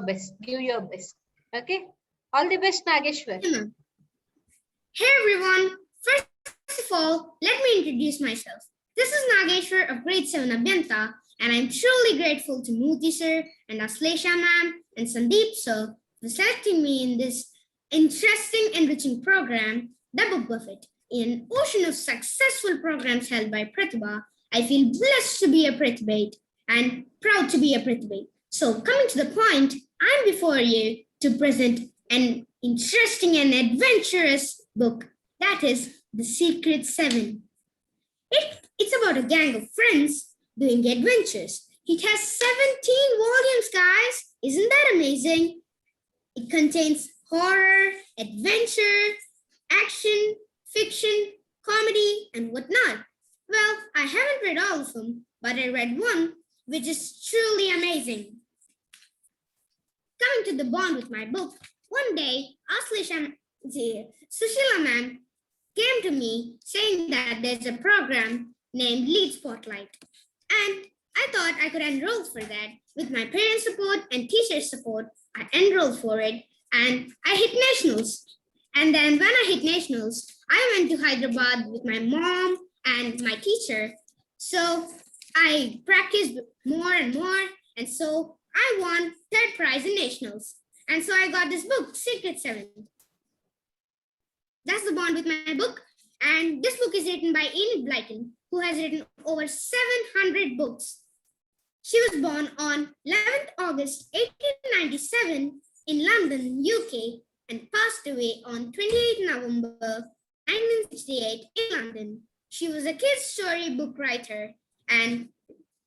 best. Give your best. Okay. All the best, Nageshwar. Hey everyone. First of all, let me introduce myself. This is Nageshwar of grade 7 Abhyanta, and I'm truly grateful to Mooti sir and Aslesha ma'am and Sandeep sir for selecting me in this interesting, enriching program, The Book Buffet. In an ocean of successful programs held by Pratibha, I feel blessed to be a Pratibate and proud to be a Pratibate. So, coming to the point, I'm before you to present an interesting and adventurous book, that is The Secret Seven. It's about a gang of friends doing adventures. It has 17 volumes, guys. Isn't that amazing? It contains horror, adventure, action, fiction, comedy, and whatnot. Well, I haven't read all of them, but I read one, which is truly amazing. Coming to the bond with my book, one day, Sushila ma'am came to me saying that there's a program named Lead Spotlight. And I thought I could enroll for that. With my parents' support and teachers' support, I enrolled for it and I hit nationals. And then when I hit nationals, I went to Hyderabad with my mom and my teacher. So I practiced more and more. And so I won third prize in nationals. And so I got this book, Secret Seven. That's the bond with my book. And this book is written by Enid Blyton, who has written over 700 books. She was born on 11th August 1897 in London, UK, and passed away on 28 November 1968 in London. She was a kids' story book writer and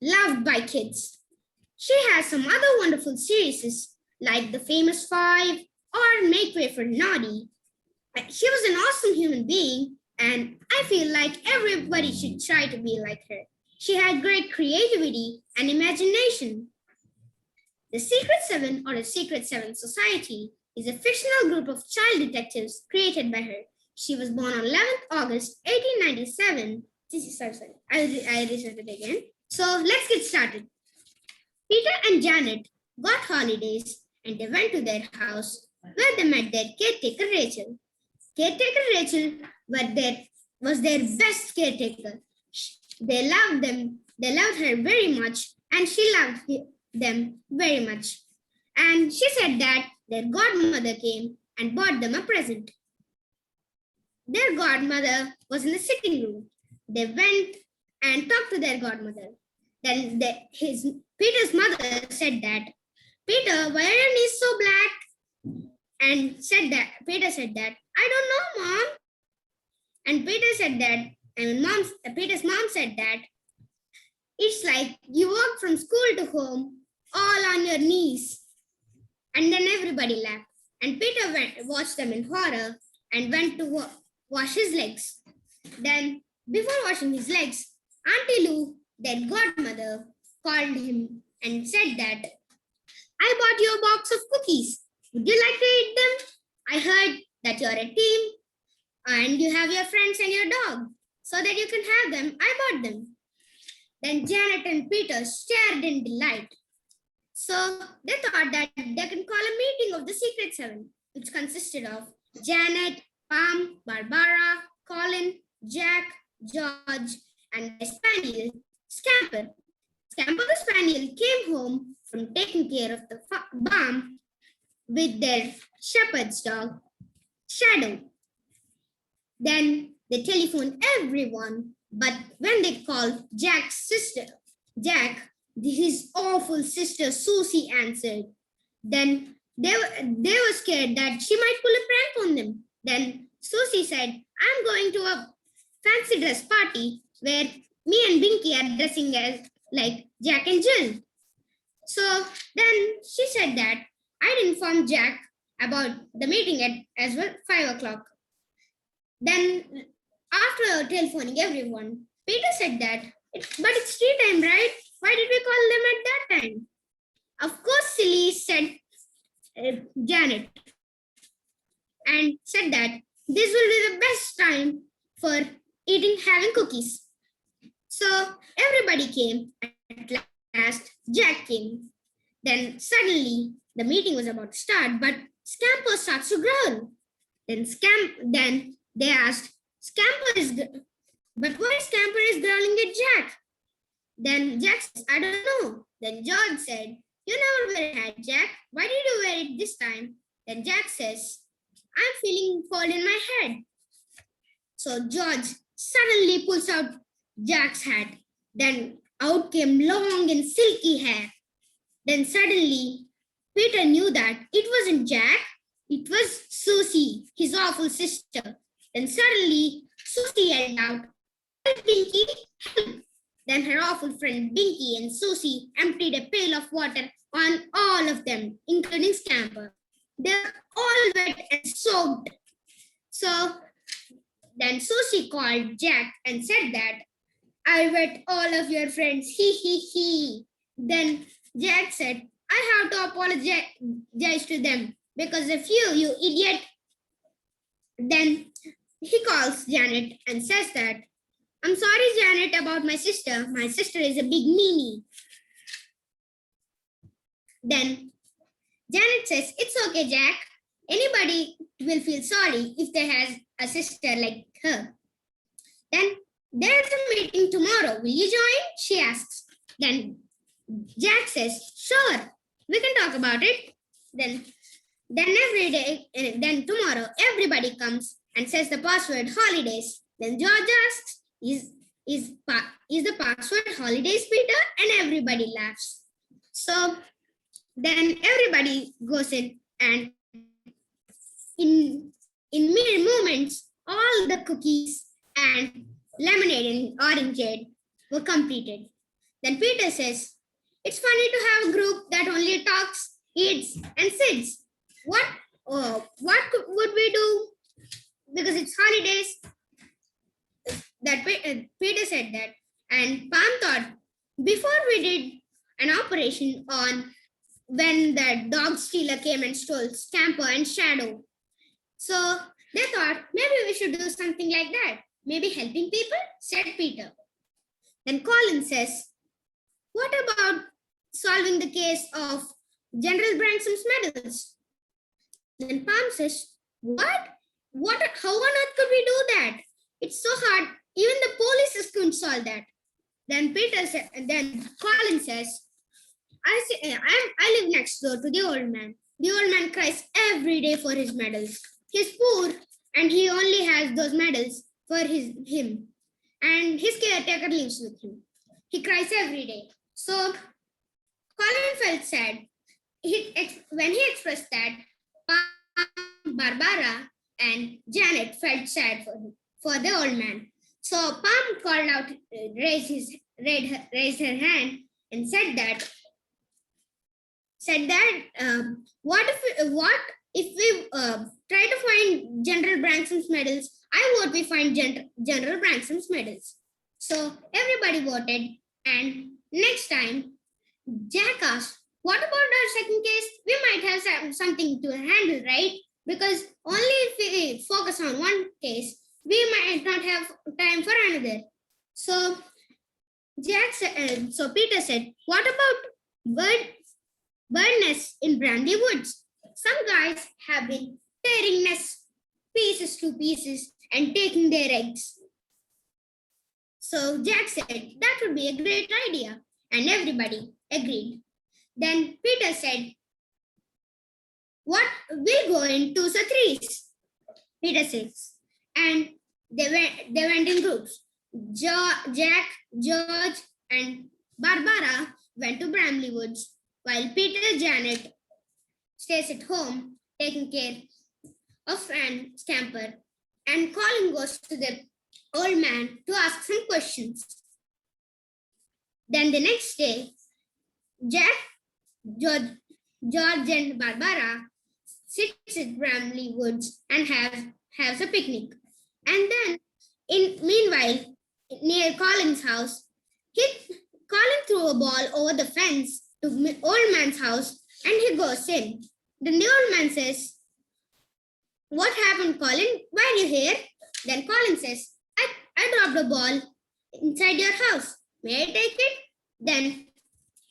loved by kids. She has some other wonderful series like The Famous Five or Make Way for Naughty. She was an awesome human being, and I feel like everybody should try to be like her. She had great creativity and imagination. The Secret Seven, or the Secret Seven Society, is a fictional group of child detectives created by her. She was born on 11th August 1897. Sorry. I reset it again. So let's get started. Peter and Janet got holidays and they went to their house where they met their caretaker Rachel. Caretaker Rachel was their best caretaker. They loved her very much, and she loved them very much. And she said that their godmother came and bought them a present. Their godmother was in the sitting room. They went and talked to their godmother. Then Peter's mother said that, Peter, why are your knees so black? And Peter said that, I don't know, Mom. And Peter's mom said that, it's like you walk from school to home all on your knees. And then everybody laughed. And Peter watched them in horror and went to wash his legs. Then, before washing his legs, Auntie Lou, their godmother, called him and said that, I bought you a box of cookies. Would you like to eat them? I heard that you're a team and you have your friends and your dog. So that you can have them, I bought them. Then Janet and Peter stared in delight. So they thought that they could call a meeting of the Secret Seven, which consisted of Janet, Pam, Barbara, Colin, Jack, George, and the spaniel, Scamper. Scamper the spaniel came home from taking care of the farm with their shepherd's dog, Shadow. Then they telephoned everyone, but when they called Jack's sister, his awful sister Susie answered. Then they were scared that she might pull a prank on them. Then Susie said, I'm going to a fancy dress party where me and Binky are dressing as like Jack and Jill. So then she said that I'd inform Jack about the meeting as well 5 o'clock. Then after telephoning everyone, Peter said that, but it's tea time, right? Why did we call them at that time? Of course, silly, said Janet, and said that this will be the best time for having cookies. So everybody came. At last, Jack came. Then suddenly, The meeting was about to start, but Scamper starts to growl. Then they asked, but why Scamper is growling at Jack? Then Jack says, I don't know. Then George said, you never wear a hat, Jack. Why did you wear it this time? Then Jack says, I'm feeling cold in my head. So George suddenly pulls out Jack's hat. Then out came long and silky hair. Then suddenly Peter knew that it wasn't Jack, it was Susie, his awful sister. Then suddenly Susie yelled out, help, Binky, help. Then her awful friend Binky and Susie emptied a pail of water on all of them, including Scamper. They were all wet and soaked. So then Susie called Jack and said that, I wet all of your friends, he, he. Then Jack said, I have to apologize to them because of you idiot. Then he calls Janet and says that, I'm sorry, Janet, about my sister. My sister is a big meanie. Then Janet says, it's okay, Jack. Anybody will feel sorry if they have a sister like her. Then there's a meeting tomorrow. Will you join? She asks. Then Jack says, sure, we can talk about it. Then tomorrow everybody comes and says the password holidays. Then George asks, is the password holidays, Peter? And everybody laughs. So then everybody goes in, and in mere moments, all the cookies and lemonade and orangeade were completed. Then Peter says, it's funny to have a group that only talks, eats, and sits. What would we do? Because it's holidays. That Peter said that, and Pam thought, before we did an operation on when the dog stealer came and stole Scamper and Shadow. So they thought maybe we should do something like that. Maybe helping people, said Peter. Then Colin says, what about solving the case of General Bransom's medals? Then Pam says, what? How on earth could we do that? It's so hard. Even the police couldn't solve that. Then Colin says, I live next door to the old man. The old man cries every day for his medals. He's poor and he only has those medals for him. And his caretaker lives with him. He cries every day. So Colin felt sad. When he expressed that, Barbara and Janet felt sad for the old man. So Pam called out, raised her hand and said that what if we try to find General Bransom's medals? I vote we find General Bransom's medals. So everybody voted, and next time Jack asked, what about our second case? We might have something to handle, right? Because only if we focus on one case, we might not have time for another. So Peter said, what about bird nests in Brandy Woods? Some guys have been tearing nests pieces to pieces and taking their eggs. So Jack said, that would be a great idea. And everybody agreed. Then Peter said, what? We'll go in 2s or 3s. Peter says, and they went in groups. Jack, George, and Barbara went to Bramley Woods, while Peter Janet stays at home taking care of Scamper, and Colin goes to the old man to ask some questions. Then the next day, Jack, George, and Barbara sits at Bramley Woods and has a picnic. And then, meanwhile, near Colin's house, Colin threw a ball over the fence to the old man's house, and he goes in. Then the old man says, what happened, Colin? Why are you here? Then Colin says, I dropped a ball inside your house. May I take it? Then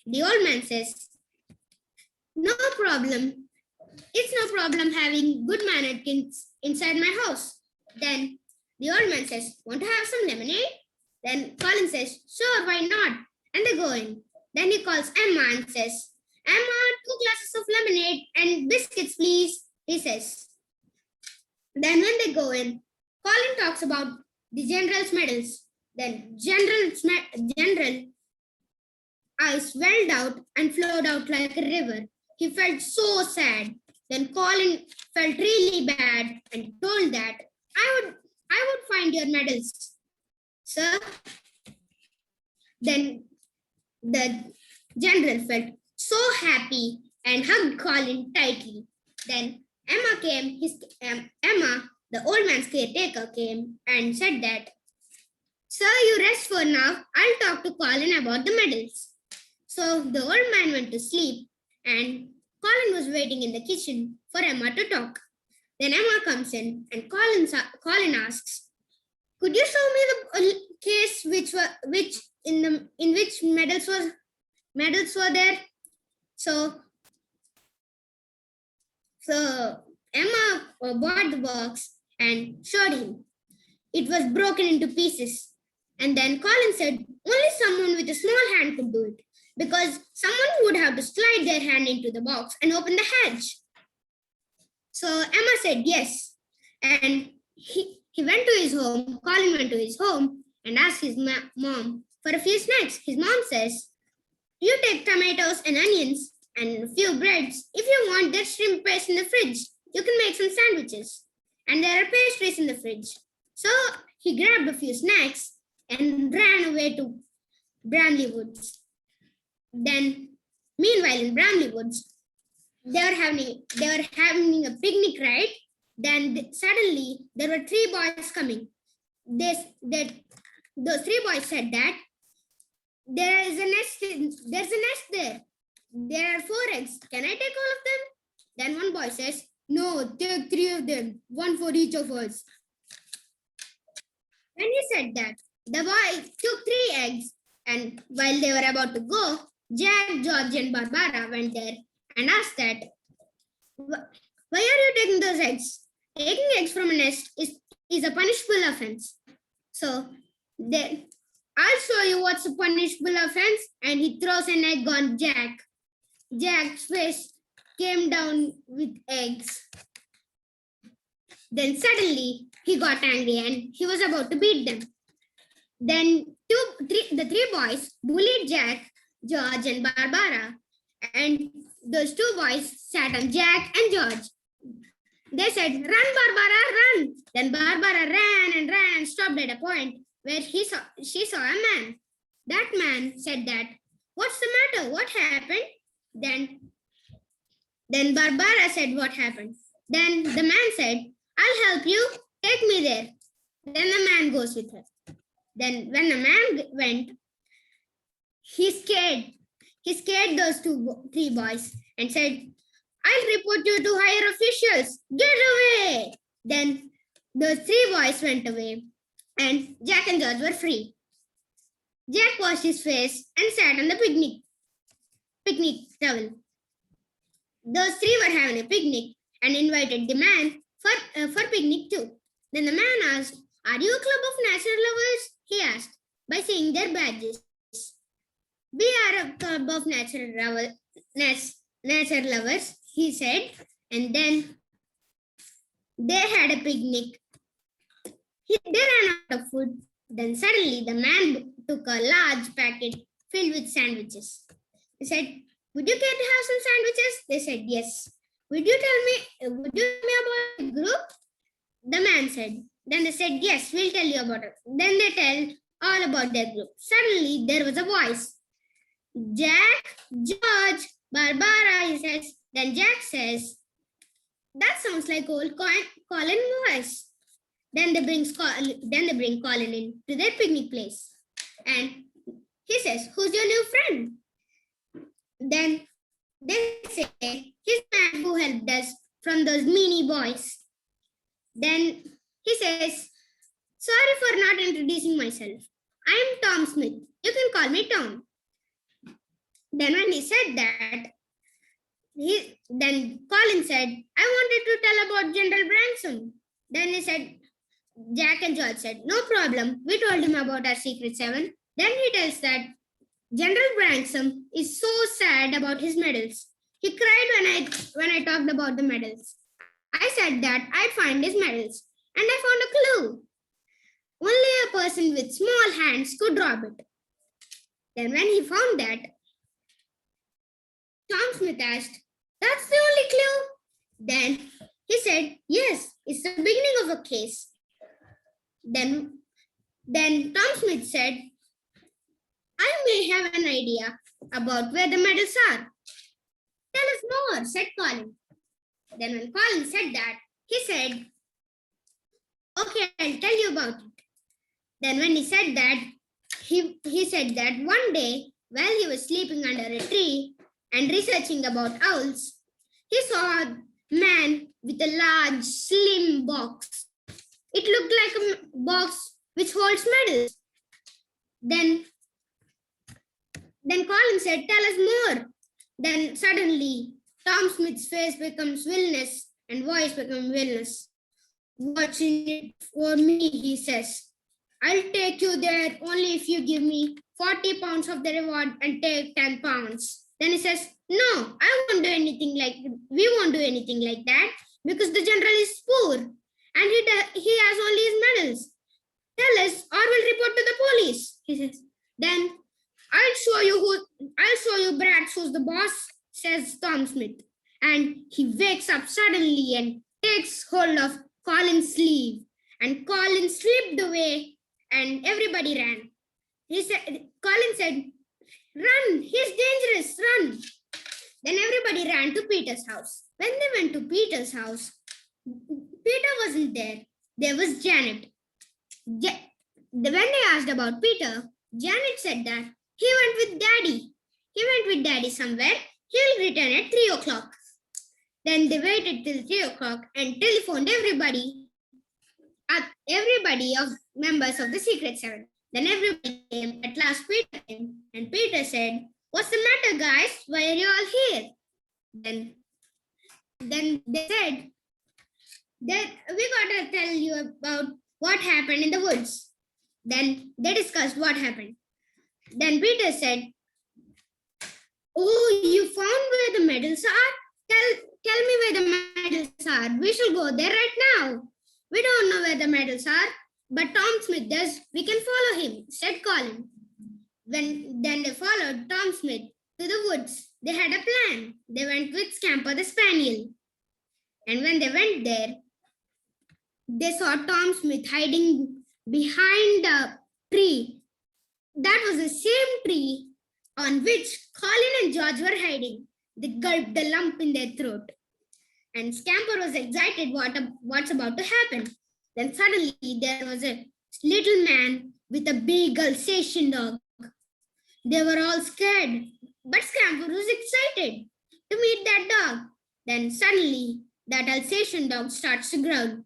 the old man says, No problem. It's no problem having good-mannered kids inside my house. Then the old man says, want to have some lemonade? Then Colin says, sure, why not? And they go in. Then he calls Emma and says, Emma, 2 glasses of lemonade and biscuits, please, he says. Then when they go in, Colin talks about the general's medals. Then general eyes welled out and flowed out like a river. He felt so sad. Then Colin felt really bad and told that I would find your medals, sir. Then the general felt so happy and hugged Colin tightly. Then Emma, the old man's caretaker, came and said that, sir, you rest for now. I'll talk to Colin about the medals. So the old man went to sleep and Colin was waiting in the kitchen for Emma to talk. Then Emma comes in and Colin asks, could you show me the case in which medals were there? So Emma bought the box and showed him. It was broken into pieces. And then Colin said, only someone with a small hand could do it, because someone would have to slide their hand into the box and open the hatch. So Emma said yes. And he went to his home, Colin went to his home and asked his mom for a few snacks. His mom says, you take tomatoes and onions and a few breads. If you want, there's shrimp paste in the fridge. You can make some sandwiches. And there are pastries in the fridge. So he grabbed a few snacks and ran away to Bramley Woods. Then, meanwhile, in Bramley Woods, they were having a picnic, right? Then suddenly there were 3 boys coming. Those 3 boys said that there's a nest there. There are 4 eggs. Can I take all of them? Then one boy says, no, take 3 of them, 1 for each of us. When he said that, the boy took 3 eggs, and while they were about to go, Jack, George, and Barbara went there and asked that, why are you taking those eggs? Taking eggs from a nest is a punishable offense. So then I'll show you what's a punishable offense. And he throws an egg on Jack. Jack's face came down with eggs. Then suddenly he got angry and he was about to beat them. Then the 3 boys bullied Jack, George, and Barbara. And those 2 boys sat on Jack and George. They said, run, Barbara, run. Then Barbara ran and ran and stopped at a point where she saw a man. That man said that, what's the matter? What happened? Then Barbara said, what happened? Then the man said, I'll help you. Take me there. Then the man goes with her. Then when the man went, he scared those 3 boys and said, I'll report you to higher officials. Get away. Then those 3 boys went away and Jack and George were free. Jack washed his face and sat on the picnic towel. Those 3 were having a picnic and invited the man for picnic too. Then the man asked, are you a club of nature lovers? He asked, by seeing their badges. We are a club of nature lovers, he said. And then they had a picnic. They ran out of food. Then suddenly the man took a large packet filled with sandwiches. He said, would you care to have some sandwiches? They said, yes. Would you tell me about the group? The man said. Then they said, yes, we'll tell you about it. Then they tell all about their group. Suddenly there was a voice. Jack, George, Barbara, he says. Then Jack says, that sounds like old Colin voice. Then they bring Colin in to their picnic place. And he says, who's your new friend? Then they say, he's the man who helped us from those meanie boys. Then he says, sorry for not introducing myself. I'm Tom Smith. You can call me Tom. Then when he said that, Then Colin said, I wanted to tell about General Branson. Then he said, Jack and George said, no problem. We told him about our secret seven. Then he tells that General Branson is so sad about his medals. He cried when I talked about the medals. I said that I'd find his medals, and I found a clue. Only a person with small hands could rob it. Then when he found that, Tom Smith asked, that's the only clue? Then he said, yes, it's the beginning of a case. Then Tom Smith said, I may have an idea about where the medals are. Tell us more, said Colin. Then when Colin said that, he said, okay, I'll tell you about it. Then when he said that, he said that one day, while he was sleeping under a tree and researching about owls, he saw a man with a large, slim box. It looked like a box which holds medals. Then Colin said, tell us more. Then suddenly, Tom Smith's face becomes villainous and voice becomes villainous. Watching it for me, he says, I'll take you there only if you give me 40 pounds of the reward and take 10 pounds. Then he says, no, we won't do anything like that because the general is poor and he has only his medals. Tell us or we'll report to the police, he says. Then I'll show you brats who's the boss, says Tom Smith. And he wakes up suddenly and takes hold of Colin's sleeve. And Colin slipped away and everybody ran. Colin said, run, he's dangerous, run. Then everybody ran to Peter's house. When they went to Peter's house, Peter wasn't there. There was Janet. When they asked about Peter, Janet said that he went with Daddy. He went with Daddy somewhere. He'll return at 3 o'clock. Then they waited till 3 o'clock and telephoned everybody of members of the Secret Seven. Then everybody came. At last Peter came and Peter said, what's the matter, guys? Why are you all here? Then they said that we got to tell you about what happened in the woods. Then they discussed what happened. Then Peter said, oh, you found where the medals are? Tell me where the medals are. We shall go there right now. We don't know where the medals are, but Tom Smith does. We can follow him, said Colin. Then they followed Tom Smith to the woods. They had a plan. They went with Scamper the Spaniel. And when they went there, they saw Tom Smith hiding behind a tree. That was the same tree on which Colin and George were hiding. They gulped the lump in their throat. And Scamper was excited what's about to happen. Then suddenly there was a little man with a big Alsatian dog. They were all scared, but Scamper was excited to meet that dog. Then suddenly that Alsatian dog starts to growl.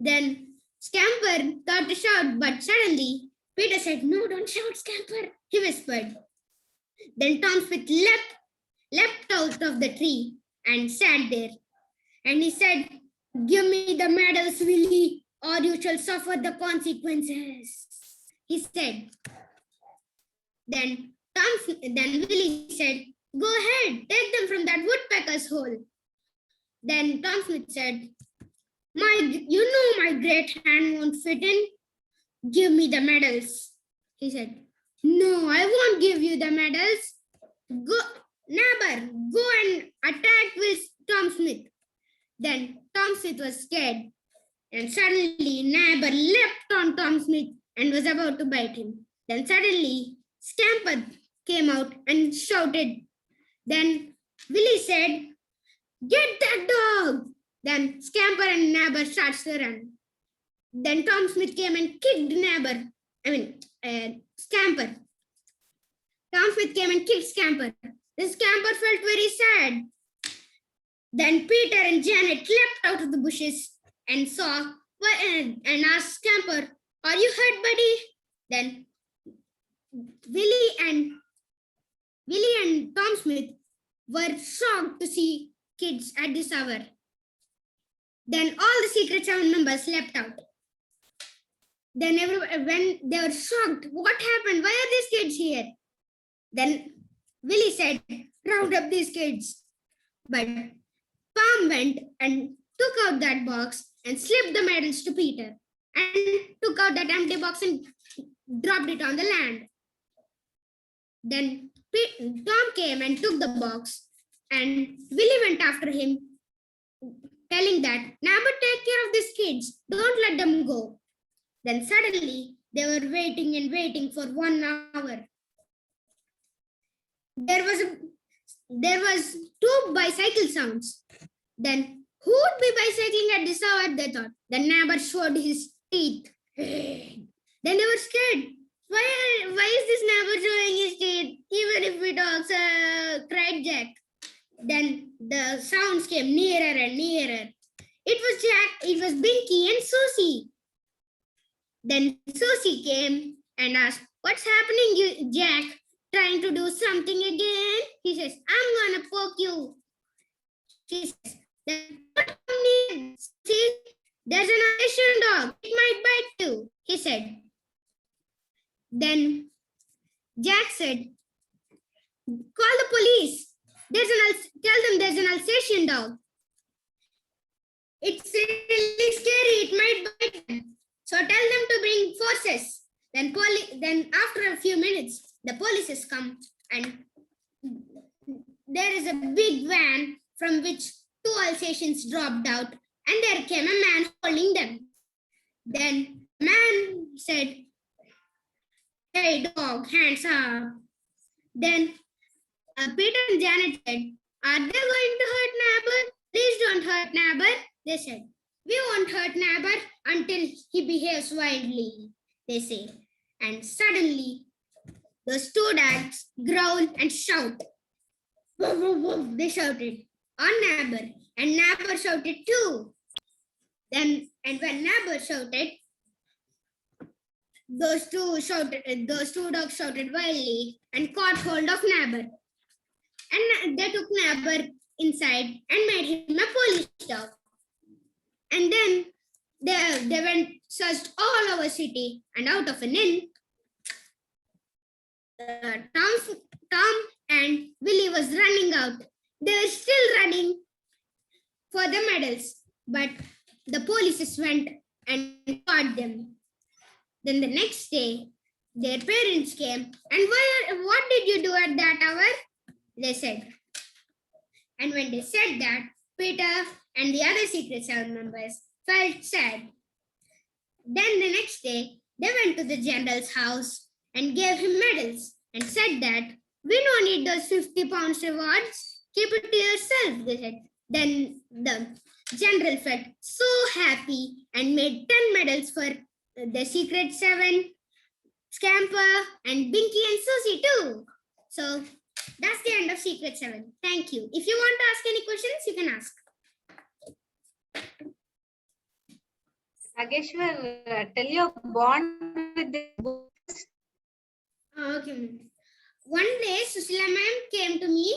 Then Scamper thought to shout, but suddenly Peter said, no, don't shout, Scamper, he whispered. Then Tom Smith leapt out of the tree and sat there. And he said, give me the medals, Willie, or you shall suffer the consequences, he said. Then Willie said, go ahead, take them from that woodpecker's hole. Then Tom Smith said, my great hand won't fit in. Give me the medals. He said, no, I won't give you the medals. Go, Nabber, go and attack with Tom Smith. Then Tom Smith was scared. And suddenly Nabber leapt on Tom Smith and was about to bite him. Then suddenly Scamper came out and shouted. Then Willie said, get that dog. Then Scamper and Nabber starts to run. Then Tom Smith came and kicked Scamper. Tom Smith came and kicked Scamper. The Scamper felt very sad. Then Peter and Janet leapt out of the bushes and asked Scamper, are you hurt, buddy? Then Willie and Tom Smith were shocked to see kids at this hour. Then all the Secret Seven members leapt out. Then when they were shocked, what happened? Why are these kids here? Then Willie said, round up these kids. But Palm went and took out that box and slipped the medals to Peter and took out that empty box and dropped it on the land. Then Tom came and took the box and Willie went after him, telling that, never take care of these kids. Don't let them go. Then suddenly, they were waiting and waiting for 1 hour. There was 2 bicycle sounds. Then who would be bicycling at this hour? They thought. The neighbor showed his teeth. Then they were scared. Why is this neighbor showing his teeth? Even if we talk, cried Jack. Then the sounds came nearer and nearer. It was Jack, it was Binky and Susie. Then Susie came and asked, what's happening, Jack? Trying to do something again? He says, I'm gonna poke you. She says, see, there's an Asian dog. It might bite you, he said. Then Jack said, call the police. Tell them there's an Alsatian dog. It's really scary. It might bite them. So tell them to bring forces. Then after a few minutes, the police has come and there is a big van from which 2 Alsatians dropped out and there came a man holding them. Then man said, hey dog, hands up. Then Peter and Janet said, are they going to hurt neighbor? Please don't hurt neighbor. They said, we won't hurt neighbor until he behaves wildly, they say. And suddenly, those 2 dogs growl and shout. Woof, woof, woof, they shouted on neighbor, and neighbor shouted too. And when neighbor shouted, those two dogs shouted wildly and caught hold of neighbor. And they took neighbor inside and made him a police dog. And then they went searched all over city and out of an inn. Tom and Willie was running out. They were still running for the medals, but the police went and caught them. Then the next day, their parents came and what did you do at that hour? They said. And when they said that, Peter and the other Secret Seven members felt sad. Then the next day, they went to the general's house and gave him medals and said that, we don't need those 50 pounds rewards. Keep it to yourself, they said. Then the general felt so happy and made 10 medals for the Secret Seven, Scamper, and Binky and Susie too. So that's the end of Secret Seven. Thank you. If you want to ask any questions, you can ask. Nageshwar, tell your bond with the books. Okay. One day, Susila ma'am came to me